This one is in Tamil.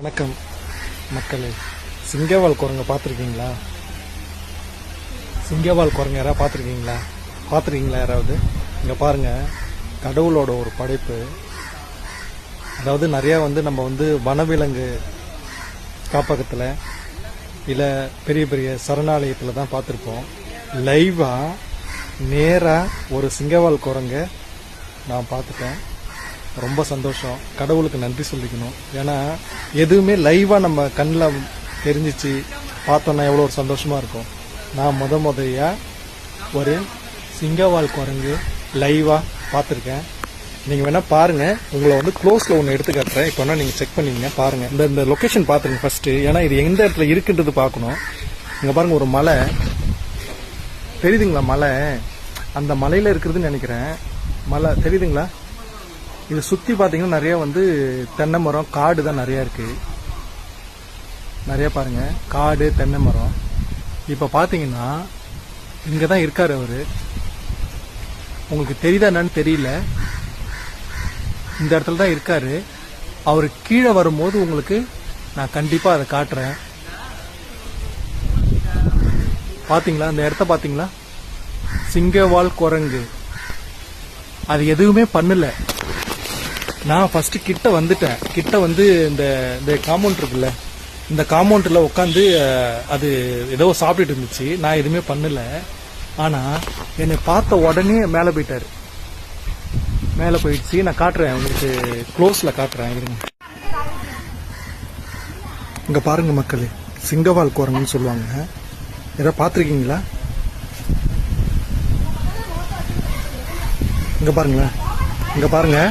வணக்கம் மக்களே. சிங்கவால் குரங்க பார்த்துருக்கீங்களா? சிங்கவால் குரங்க யாராவது பார்த்துருக்கீங்களா யாராவது? இங்கே பாருங்க, கடவுளோட ஒரு படைப்பு. அதாவது நிறையா நம்ம வனவிலங்கு காப்பகத்தில் இல்லை பெரிய பெரிய சரணாலயத்தில் தான் பார்த்துருப்போம். லைவாக நேராக ஒரு சிங்கவால் குரங்க நான் பார்த்துட்டேன். ரொம்ப சந்தோஷம். கடவுளுக்கு நன்றி சொல்லிக்கணும். ஏன்னா எதுவுமே லைவாக நம்ம கண்ணில் தெரிஞ்சிச்சு பார்த்தோன்னா எவ்வளோ ஒரு சந்தோஷமாக இருக்கும். நான் முதையாக ஒரு சிங்கவால் குரங்கு லைவாக பார்த்துருக்கேன். நீங்கள் வேணால் பாருங்கள். உங்களை க்ளோஸில் ஒன்று எடுத்து காட்டுறேன். இப்போ வேணால் நீங்கள் செக் பண்ணிங்க பாருங்கள். இந்த லொக்கேஷன் பார்த்துருங்க ஃபஸ்ட்டு. ஏன்னா இது எந்த இடத்துல இருக்குன்றது பார்க்கணும். இங்கே பாருங்கள், ஒரு மலை தெரியுதுங்களா? மலை, அந்த மலையில் இருக்கிறதுன்னு நினைக்கிறேன். மலை தெரியுதுங்களா? இது சுற்றி பார்த்தீங்கன்னா நிறைய தென்னை மரம், காடு தான் நிறையா இருக்குது. நிறையா பாருங்கள், காடு, தென்னை மரம். இப்போ பார்த்தீங்கன்னா இங்கே தான் இருக்கார் அவர். உங்களுக்கு தெரியுதா என்னன்னு தெரியல. இந்த இடத்துல தான் இருக்கார். அவர் கீழே வரும்போது உங்களுக்கு நான் கண்டிப்பாக அதை காட்டுறேன். பார்த்தீங்களா? அந்த இடத்த பார்த்தீங்களா? சிங்கவால் குரங்கு அது எதுவுமே பண்ணல. நான் ஃபர்ஸ்ட் கிட்ட வந்துட்டேன். கிட்ட இந்த காம்பவுண்ட் இருக்குல்ல, இந்த காம்பவுண்டில் உட்காந்து அது ஏதோ சாப்பிட்டுட்டு இருந்துச்சு. நான் எதுவுமே பண்ணல. ஆனால் என்னை பார்த்த உடனே மேலே போயிட்டாரு. மேலே போயிடுச்சு. நான் காட்டுறேன் உங்களுக்கு, க்ளோஸில் காட்டுறேன். இருங்க. இங்கே பாருங்க மக்களே, சிங்கவால் குரங்குன்னு சொல்லுவாங்க. ஏதாவது பார்த்துருக்கீங்களா? இங்கே பாருங்களேன், இங்கே பாருங்க.